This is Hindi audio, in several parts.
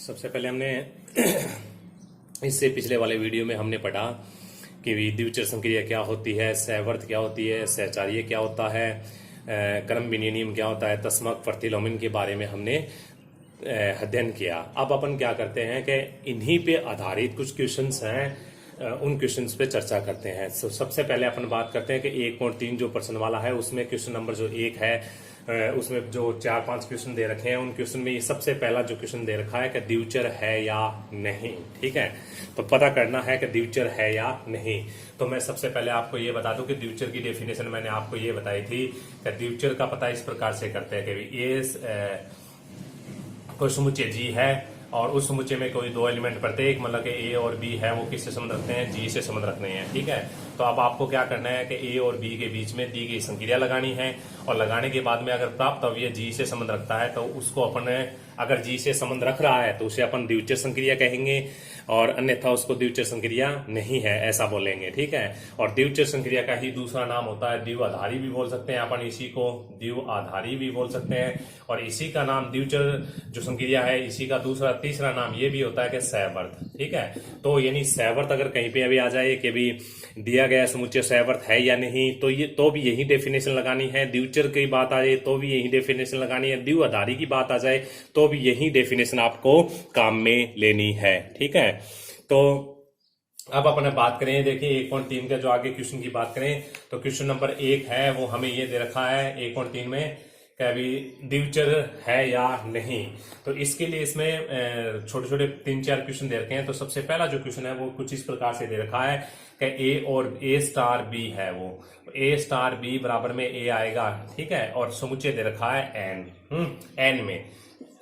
सबसे पहले हमने इससे पिछले वाले वीडियो में हमने पढ़ा कि द्विचर संक्रिया क्या होती है, सहवर्त क्या होती है, सहचार्य क्या होता है, क्रम विनियम क्या होता है, तस्मक प्रतिलोमन के बारे में हमने अध्ययन किया। अब अपन क्या करते हैं कि इन्हीं पे आधारित कुछ क्वेश्चंस हैं, उन क्वेश्चंस पे चर्चा करते हैं। सबसे पहले अपन बात करते हैं कि 1.3 जो प्रश्न वाला है उसमें क्वेश्चन नंबर जो 1 है उसमें जो 4-5 क्वेश्चन दे रखे हैं उन क्वेश्चन में ये सबसे पहला जो क्वेश्चन दे रखा है कि द्विचर है या नहीं। ठीक है, तो पता करना है कि द्विचर है या नहीं। तो मैं सबसे पहले आपको ये बता दूं कि द्विचर की डेफिनेशन मैंने आपको ये बताई थी कि द्विचर का पता इस प्रकार से करते हैं कि ये कोई समुच्चय जी है और उस समुच्चय में कोई दो एलिमेंट प्रत्येक मतलब कि ए और बी है वो किससे संबंध रखते हैं, जी से संबंध रखने हैं। ठीक है, तो अब आपको क्या करना है कि ए और बी के बीच में दी गई संक्रिया लगानी है और लगाने के बाद में अगर प्राप्त अवयव जी से संबंध रखता है तो उसको अपन अगर जी से संबंध रख रहा है तो उसे अपन द्विचर संक्रिया कहेंगे और अन्यथा उसको द्विचर संक्रिया नहीं है ऐसा बोलेंगे। ठीक है, और द्विचर संक्रिया का ही दूसरा नाम होता है द्विआधारी भी बोल सकते हैं अपन, इसी को द्विआधारी भी बोल सकते हैं। और इसी का नाम द्विचर जो संक्रिया है इसी का तीसरा नाम ये भी होता है कि सहवर्त। ठीक है, तो यानी सहवर्त अगर कहीं पे अभी आ जाए कि भी दिया गया समुच्चय सहवर्त है या नहीं तो भी यही डेफिनेशन लगानी है। द्विचर की बात आ जाए तो भी यही डेफिनेशन लगानी है। द्विआधारी की बात आ जाए तो भी यही डेफिनेशन आपको काम में लेनी है। ठीक है, तो अब अपन बात करें, देखिए 1.3 का जो आगे क्वेश्चन की बात करें तो क्वेश्चन नंबर 1 है वो हमें ये दे रखा है 1.3 में कि अभी द्विचर है या नहीं। तो इसके लिए इसमें छोटे छोटे 3-4 क्वेश्चन दे रखे हैं। तो सबसे पहला जो क्वेश्चन है वो कुछ इस प्रकार से दे रखा है कि ए और ए स्टार बी है, वो ए स्टार बी बराबर में ए आएगा। ठीक है, और समुच्चय दे रखा है एन में,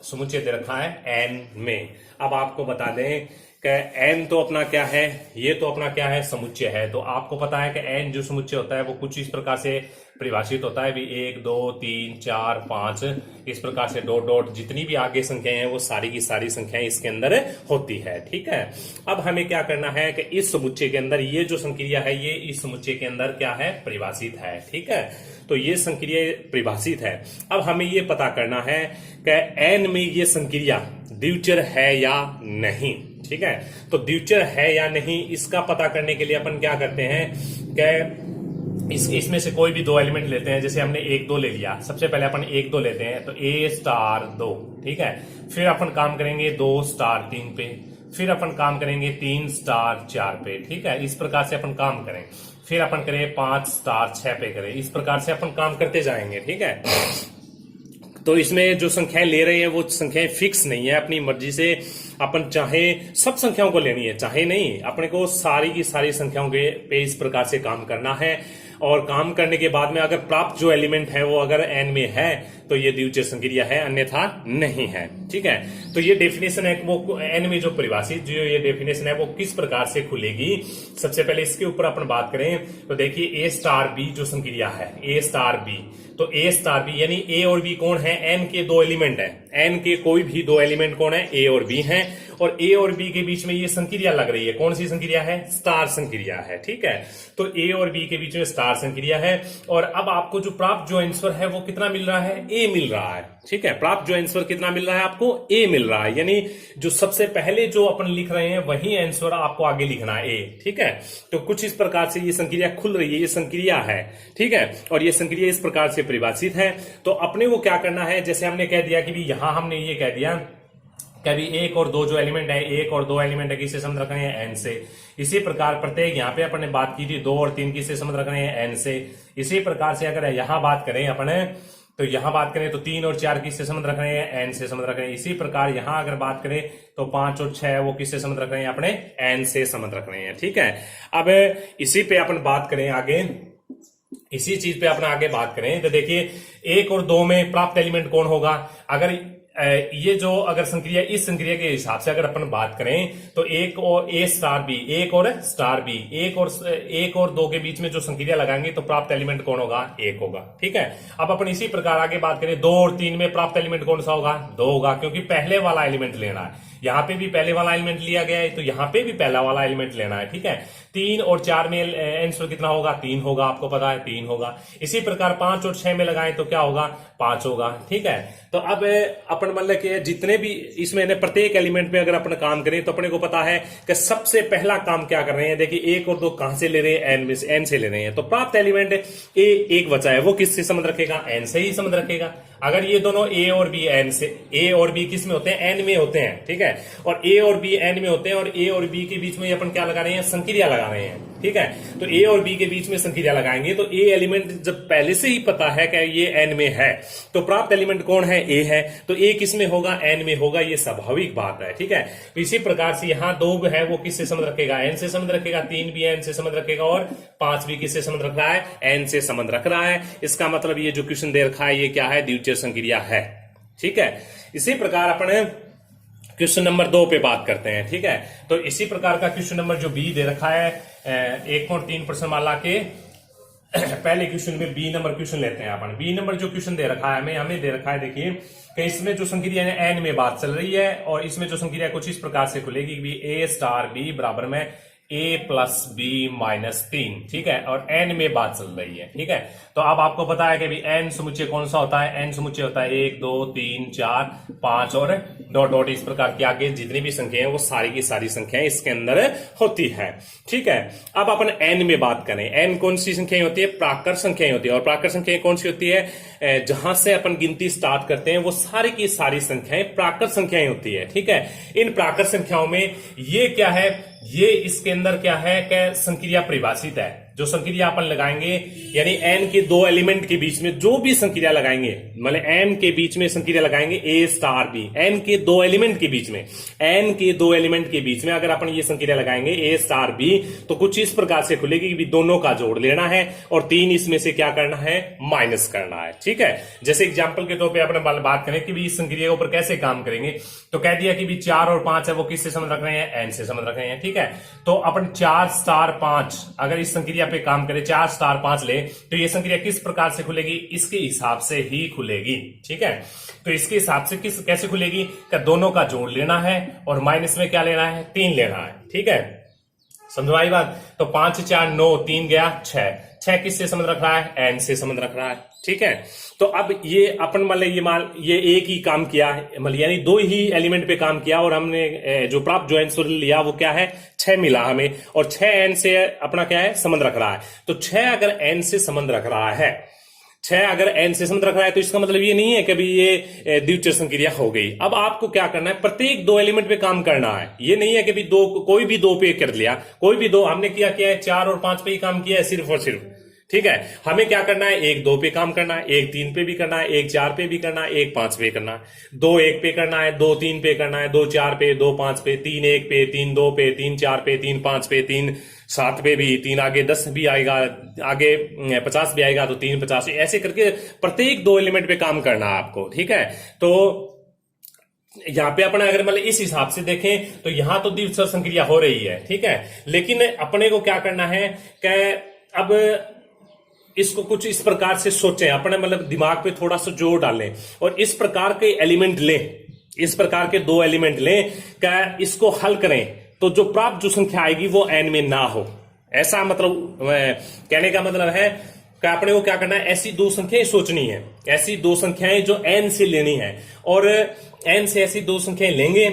समुच्चय दे रखा है एन में। अब आपको बता दें कि एन तो अपना क्या है, ये तो अपना क्या है, समुच्चय है। तो आपको पता है कि एन जो समुच्चय होता है वो कुछ इस प्रकार से परिभाषित होता है भी 1 2 3 4 5 इस प्रकार से डॉट डॉट जितनी भी आगे संख्याएं हैं वो सारी की सारी संख्याएं इसके अंदर होती है। ठीक है, अब हमें क्या करना है कि इस समुच्चय के अंदर ये जो संक्रिया है ये इस समुच्चय के अंदर क्या है, परिभाषित है। ठीक है, तो ये संक्रिया परिभाषित है। अब हमें ये पता करना है कि एन में ये संक्रिया द्विचर है या नहीं। ठीक है, तो द्विचर है या नहीं इसका पता करने के लिए अपन क्या करते हैं कि इसमें से कोई भी दो एलिमेंट लेते हैं। जैसे हमने 1 2 ले लिया, सबसे पहले अपन 1 2 लेते हैं तो ए स्टार 2। ठीक है, फिर अपन काम करेंगे 2 स्टार 3 पे, फिर अपन काम करेंगे 3 स्टार 4 पे। ठीक है, इस प्रकार से अपन काम करें, फिर अपन करें 5 स्टार 6 पे करें, इस प्रकार से अपन काम करते जाएंगे। ठीक है, तो इसमें जो संख्याएं ले रहे हैं वो संख्याएं फिक्स नहीं है, अपनी मर्जी से अपन चाहे सब संख्याओं को लेनी है चाहे नहीं, अपने को सारी की सारी संख्याओं के पे इस प्रकार से काम करना है। और काम करने के बाद में अगर प्राप्त जो एलिमेंट है वो अगर एन में है तो ये द्विचर संक्रिया है, अन्यथा नहीं है। ठीक है, तो ये डेफिनेशन है वो एन में जो परिभाषित जो ये डेफिनेशन है वो किस प्रकार से खुलेगी। सबसे पहले इसके ऊपर अपन बात करें तो देखिए ए स्टार बी जो संक्रिया है, ए स्टार बी, तो ए स्टार बी यानी ए और बी कौन है, एन के दो एलिमेंट है, एन के कोई भी दो एलिमेंट कौन है, ए और बी है। और ए और बी के बीच में ये संक्रिया लग रही है, कौन सी संक्रिया है, स्टार संक्रिया है। ठीक है, तो ए और बी के बीच में स्टार संक्रिया है। और अब आपको जो प्राप्त जो आंसर है वो कितना मिल रहा है, ए मिल रहा है। ठीक है, प्राप्त जो आंसर कितना मिल रहा है आपको, ए मिल रहा है, यानी जो सबसे पहले जो अपन लिख रहे हैं वही आंसर आपको आगे लिखना है, ए। ठीक है, तो कुछ इस प्रकार से ये संक्रिया खुल रही है, ये संक्रिया है। ठीक है, और ये संक्रिया इस प्रकार से परिभाषित है। तो अपने को क्या करना है, जैसे हमने कह दिया कि भी यहां हमने ये कह दिया कभी 1 और 2 जो एलिमेंट है, 1 और 2 एलिमेंट है किससे संबंध रख रहे हैं, एन से। इसी प्रकार प्रत्येक यहाँ पे अपन ने बात की थी 2 और 3 किससे संबंध रख रहे हैं, एन से। इसी प्रकार से अगर यहां बात करें अपन तो यहां बात करें तो 3 और 4 किससे संबंध रख रहे हैं, एन से संबंध रख रहे हैं। इसी प्रकार यहां अगर बात करें तो 5 और 6 वो किससे संबंध रख रहे हैं, अपने एन से संबंध रख रहे हैं। ठीक है, अब इसी पे अपन बात करें आगे, इसी चीज पे अपन आगे बात करें तो देखिए 1 और 2 में प्राप्त एलिमेंट कौन होगा। अगर ये जो अगर संक्रिया इस संक्रिया के हिसाब से अगर अपन बात करें तो 1 और ए स्टार बी, 1 और स्टार बी, 1 और 2 के बीच में जो संक्रिया लगाएंगे तो प्राप्त एलिमेंट कौन होगा, 1 होगा। ठीक है, अब अपन इसी प्रकार आगे बात करें 2 और 3 में प्राप्त एलिमेंट कौन सा होगा, 2 होगा, क्योंकि पहले वाला एलिमेंट लेना है। यहाँ पे भी पहले वाला एलिमेंट लिया गया है, तो यहाँ पे भी पहला वाला एलिमेंट लेना है। ठीक है, 3 और 4 में आंसर कितना होगा, 3 होगा, आपको पता है 3 होगा। इसी प्रकार 5 और 6 में लगाएं तो क्या होगा, 5 होगा। ठीक है, तो अब अपन मतलब कि जितने भी इसमें प्रत्येक एलिमेंट में अगर अपन काम करें तो अपने को पता है कि सबसे पहला काम क्या कर रहे हैं। देखिए 1 और 2 कहां से ले रहे हैं, एन से ले रहे हैं। तो प्राप्त एलिमेंट ए एक बचा है, वो किससे संबंध रखेगा, एन से ही संबंध रखेगा। अगर ये दोनों ए और बी एन से, ए और बी किस में होते हैं, एन में होते हैं। ठीक है, और ए और बी एन में होते हैं, और ए और बी के बीच में अपन क्या लगा रहे हैं, संक्रिया लगा रहे हैं। ठीक है, तो ए और बी के बीच में संक्रिया लगाएंगे तो ए एलिमेंट जब पहले से ही पता है कि ये एन में है, तो प्राप्त एलिमेंट कौन है, ए है, तो ए किस में होगा, एन में होगा, ये स्वाभाविक बात है। ठीक है, तो इसी प्रकार से यहाँ 2 है वो किससे संबंध रखेगा, एन से संबंध रखेगा, 3 भी एन से संबंध रखेगा, और 5 भी किससे संबंध रख रहा है, एन से संबंध रख रहा है। इसका मतलब ये जो क्वेश्चन दे रखा है ये क्या है, द्वितीय संक्रिया है। ठीक है, इसी प्रकार अपने क्वेश्चन नंबर 2 पे बात करते हैं। ठीक है, तो इसी प्रकार का क्वेश्चन नंबर जो बी दे रखा है 1.3 प्रश्नमाला के पहले क्वेश्चन में बी नंबर क्वेश्चन लेते हैं अपन। बी नंबर जो क्वेश्चन दे रखा है हमें दे रखा है, देखिए कि इसमें जो संक्रिया है एन में बात चल रही है, और इसमें जो संक्रिया कुछ इस प्रकार से खुलेगी कि ए स्टार बी बराबर में ए प्लस बी माइनस 3। ठीक है, और एन में बात चल रही है। ठीक है, तो अब आपको पता है कि भी एन समुच्चय कौन सा होता है, एन समुच्चय होता है 1 2 3 4 5 और डॉट डॉट, इस प्रकार की आगे जितनी भी संख्याएं हैं वो सारी की सारी संख्याएं इसके अंदर होती है। ठीक है, अब अपन एन में बात करें, एन कौन सी संख्याएं होती है, प्राकृत संख्याएं होती है। और प्राकृत संख्याएं कौन सी होती है, जहां से अपन गिनती स्टार्ट करते हैं वो सारी की सारी संख्याएं प्राकृत संख्याएं होती है। ठीक है, इन प्राकृत संख्याओं में ये क्या है, ये इसके अंदर क्या है कि संक्रिया परिभाषित है। जो संक्रिया अपन लगाएंगे यानी एन के 2 एलिमेंट के बीच में जो भी संक्रिया लगाएंगे, मतलब एन के बीच में संक्रिया लगाएंगे ए स्टार बी, एन के 2 एलिमेंट के बीच में, एन के 2 एलिमेंट के बीच में अगर अपन ये संक्रिया लगाएंगे ए स्टार बी, तो कुछ इस प्रकार से खुलेगी कि दोनों का जोड़ लेना है और 3 इसमें से क्या करना है, माइनस करना है। ठीक है, जैसे एग्जाम्पल के तौर पर अपन बात करें कि इस संक्रिया के ऊपर कैसे काम करेंगे, तो कह दिया कि 4 और 5 है वो किससे संबंध रख रहे हैं, एन से संबंध रख रहे हैं। ठीक है, तो अपन 4 स्टार 5 अगर इस संक्रिया पे काम करें, 4 स्टार 5 ले, तो ये संक्रिया किस प्रकार से खुलेगी, इसके हिसाब से ही खुलेगी। ठीक है, तो इसके हिसाब से कैसे खुलेगी, क्या दोनों का जोड़ लेना है और माइनस में क्या लेना है, 3 लेना है। ठीक है, समझो आई बात। तो 5 4 9 3 गया 6 किससे संबंध रख रहा है, एन से संबंध रख रहा है। ठीक है, तो अब ये अपन मतलब ये एक ही काम किया, मतलब यानी 2 ही एलिमेंट पे काम किया, और हमने जो प्राप्त जो आंसर लिया वो क्या है, 6 मिला हमें, और 6 एन से अपना क्या है, संबंध रख रहा है। तो 6 अगर एन से संबंध रख रहा है, 6 अगर एन से संबंध रख रहा है, तो इसका मतलब ये नहीं है कि भाई ये द्वितीय संक्रिया हो गई। अब आपको क्या करना है, प्रत्येक 2 एलिमेंट पे काम करना है। ये नहीं है कि भाई कोई भी 2 पे कर लिया, कोई भी 2 हमने क्या किया है, 4 और 5 पे ही काम किया है सिर्फ और सिर्फ। ठीक है, हमें क्या करना है, 1 2 पे काम करना है, 1 3 पे भी करना है, 1 4 पे भी करना है, 1 5 पे करना है, 2 1 पे करना है, 2 3 पे करना है, 2 4 पे, 2 5 पे, 3 1 पे, 3 2 पे, 3 4 पे, 3 5 पे, 3 7 पे भी, 3 आगे 10 भी आएगा, आगे 50 भी आएगा, तो 3 50, ऐसे करके प्रत्येक 2 एलिमेंट पे काम करना है आपको। ठीक है, तो यहाँ पे अपने अगर मतलब इस हिसाब से देखें तो यहाँ तो द्वितीय संक्रिया हो रही है। ठीक है, लेकिन अपने को क्या करना है कि अब इसको कुछ इस प्रकार से सोचें, अपने मतलब दिमाग पे थोड़ा सा जोर डालें और इस प्रकार के एलिमेंट लें, इस प्रकार के 2 एलिमेंट लें, क्या इसको हल करें तो जो प्राप्त जो संख्या आएगी वो एन में ना हो। ऐसा मतलब कहने का मतलब है कि अपने को क्या करना है, ऐसी 2 संख्याएं सोचनी है, ऐसी 2 संख्याएं जो एन से लेनी है, और एन से ऐसी 2 संख्याएं लेंगे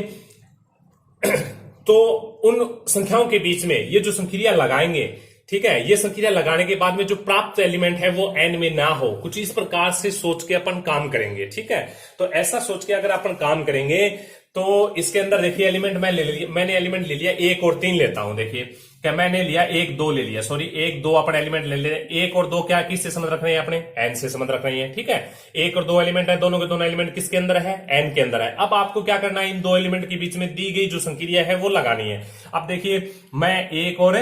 तो उन संख्याओं के बीच में ये जो संक्रिया लगाएंगे, ठीक है, ये संक्रिया लगाने के बाद में जो प्राप्त एलिमेंट है वो एन में ना हो, कुछ इस प्रकार से सोच के अपन काम करेंगे। ठीक है, तो ऐसा सोच के अगर अपन काम करेंगे तो इसके अंदर देखिए एलिमेंट मैंने एलिमेंट ले लिया 1 और 3 लेता हूं। देखिए क्या मैंने लिया 1 2 ले लिया, सॉरी 1 2 अपन एलिमेंट ले ले, 1 और 2 क्या किससे संबंध रख रहे हैं, अपने एन से संबंध रख रहे हैं। ठीक है, 1 और 2 एलिमेंट है, दोनों के दोनों एलिमेंट किसके अंदर है, एन के अंदर है। अब आपको क्या करना है, इन 2 एलिमेंट के बीच में दी गई जो संक्रिया है वो लगानी है। अब देखिए मैं 1 और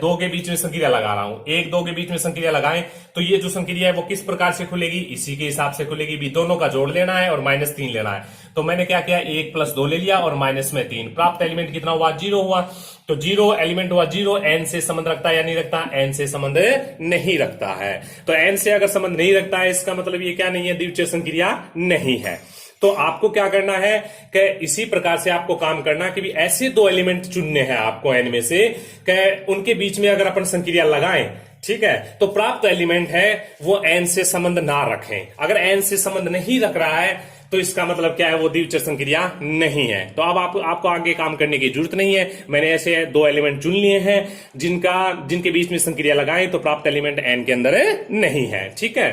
2 के बीच में संक्रिया लगा रहा हूं, 1 2 के बीच में संक्रिया लगाएं तो ये जो संक्रिया है वो किस प्रकार से खुलेगी, इसी के हिसाब से खुलेगी भी, दोनों का जोड़ लेना है और -3 लेना है। तो मैंने क्या किया, 1 + 2 ले लिया और माइनस में 3, प्राप्त एलिमेंट कितना हुआ, 0 हुआ। तो 0 एलिमेंट हुआ 0, एन से संबंध रखता है या नहीं रखता, एन से संबंध नहीं रखता है। तो एन से अगर संबंध नहीं रखता है इसका मतलब ये क्या नहीं है, द्वितीय संक्रिया नहीं है। तो आपको क्या करना है कि इसी प्रकार से आपको काम करना कि भी ऐसे दो एलिमेंट चुनने हैं आपको एन में से कि उनके बीच में अगर अपन संक्रिया लगाएं, ठीक है, तो प्राप्त एलिमेंट है वो एन से संबंध ना रखें। अगर एन से संबंध नहीं रख रहा है तो इसका मतलब क्या है, वो द्विविचार संक्रिया नहीं है। तो अब आपको आगे काम करने की जरूरत नहीं है। मैंने ऐसे दो एलिमेंट चुन लिए हैं जिनके बीच में संक्रिया लगाएं तो प्राप्त एलिमेंट एन के अंदर नहीं है, ठीक है।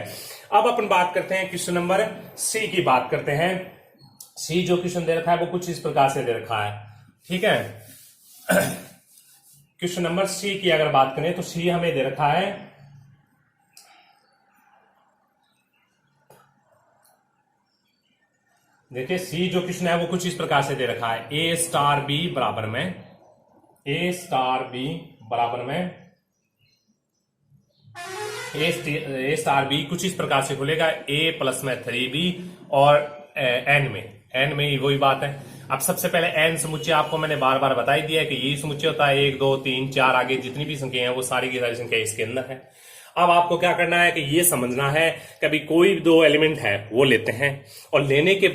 अब अपन बात करते हैं क्वेश्चन नंबर सी की बात करते हैं। सी जो क्वेश्चन दे रखा है वो कुछ इस प्रकार से दे रखा है, ठीक है। क्वेश्चन नंबर सी की अगर बात करें तो सी हमें दे रखा है, देखिए सी जो क्वेश्चन है वो कुछ इस प्रकार से दे रखा है, ए स्टार बी बराबर में, ए स्टार बी बराबर में ए स्टार बी कुछ इस प्रकार से खुलेगा, ए प्लस में 3b और एन में वही बात है। अब सबसे पहले एन समुच्चय आपको मैंने बार बार बताई दिया है कि ये समुच्चय होता है 1 2 3 4, आगे जितनी भी संख्या है वो सारी की सारी संख्या इसके अंदर है। अब आपको क्या करना है कि ये समझना है कि अभी कोई दो एलिमेंट है वो लेते हैं और लेने के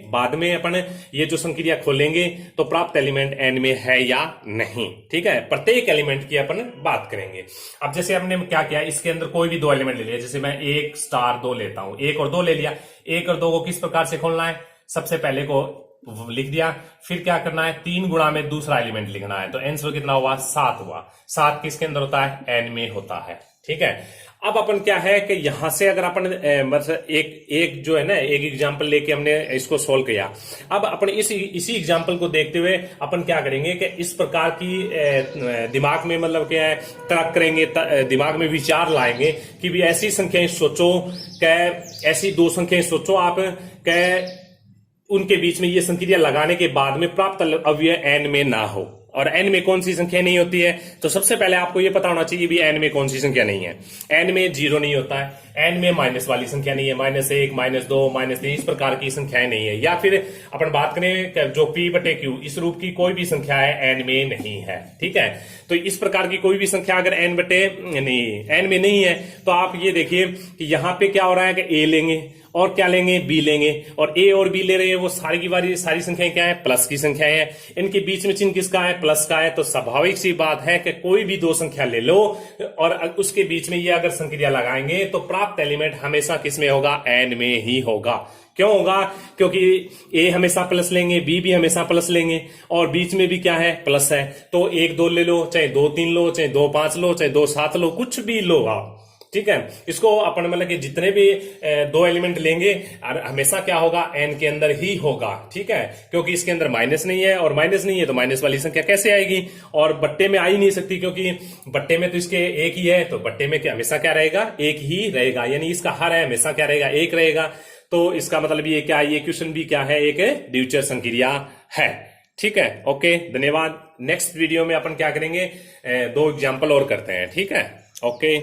बाद में अपन ये जो संक्रिया खोलेंगे तो प्राप्त एलिमेंट एन में है या नहीं, ठीक है। प्रत्येक एलिमेंट की अपन बात करेंगे। अब जैसे हमने क्या किया, इसके अंदर कोई भी दो एलिमेंट ले लिया, जैसे मैं 1 स्टार 2 लेता हूं, 1 और 2 ले लिया। 1 और 2 को किस प्रकार से खोलना है, सबसे पहले को लिख दिया, फिर क्या करना है 3 गुणा में दूसरा एलिमेंट लिखना है, तो आंसर कितना हुआ 7 हुआ। 7 किसके अंदर होता है, एन में होता है, ठीक है। अब अपन क्या है कि यहां से अगर अपन मतलब एक जो है ना, एक एग्जांपल लेके हमने इसको सोल्व किया। अब अपन इसी एग्जांपल को देखते हुए अपन क्या करेंगे कि इस प्रकार की दिमाग में मतलब क्या है तर्क करेंगे, दिमाग में विचार लाएंगे कि भी ऐसी संख्याएं सोचो, ऐसी दो संख्याएं सोचो आप उनके बीच में ये संक्रिया लगाने के बाद में प्राप्त अवयव एन में ना हो। और एन में कौन सी संख्या नहीं होती है, तो सबसे पहले आपको ये पता होना चाहिए भी एन में कौन सी संख्या नहीं है। एन में 0 नहीं होता है, एन में माइनस वाली संख्या नहीं है, -1 -2 -3 इस प्रकार की संख्याएं नहीं है। या फिर अपन बात करें जो p/q इस रूप की कोई भी संख्या है एन में नहीं है, ठीक है। तो इस प्रकार की कोई भी संख्या अगर एन में नहीं है तो आप ये देखिए कि यहां पे क्या हो रहा है कि ए लेंगे और क्या लेंगे, बी लेंगे, और ए और बी ले रहे हैं वो सारी संख्याएं क्या है, प्लस की संख्याएं हैं। इनके बीच में चिन्ह किसका है, प्लस का है। तो स्वाभाविक सी बात है कि कोई भी दो संख्या ले लो और उसके बीच में ये अगर संक्रिया लगाएंगे तो प्राप्त एलिमेंट हमेशा किस में होगा, एन में ही होगा। क्यों होगा, क्योंकि ए हमेशा प्लस लेंगे, बी भी हमेशा प्लस लेंगे और बीच में भी क्या है, प्लस है। तो 1 2 ले लो, चाहे 2 3 लो, चाहे 2 5 लो, चाहे 2 7 लो, कुछ भी लो आप, ठीक है। इसको अपन मतलब कि जितने भी दो एलिमेंट लेंगे हमेशा क्या होगा, एन के अंदर ही होगा, ठीक है। क्योंकि इसके अंदर माइनस नहीं है और माइनस नहीं है तो माइनस वाली संख्या कैसे आएगी, और बट्टे में आ ही नहीं सकती क्योंकि बट्टे में तो इसके एक ही है, तो बट्टे में क्या हमेशा क्या रहेगा, एक ही रहेगा, यानी इसका हर है हमेशा क्या रहेगा, एक रहेगा। तो इसका मतलब ये क्या, ये क्वेश्चन भी क्या है, एक द्विविचार संक्रिया है, ठीक है। ओके, धन्यवाद। नेक्स्ट वीडियो में अपन क्या करेंगे, 2 एग्जाम्पल और करते हैं, ठीक है। ओके।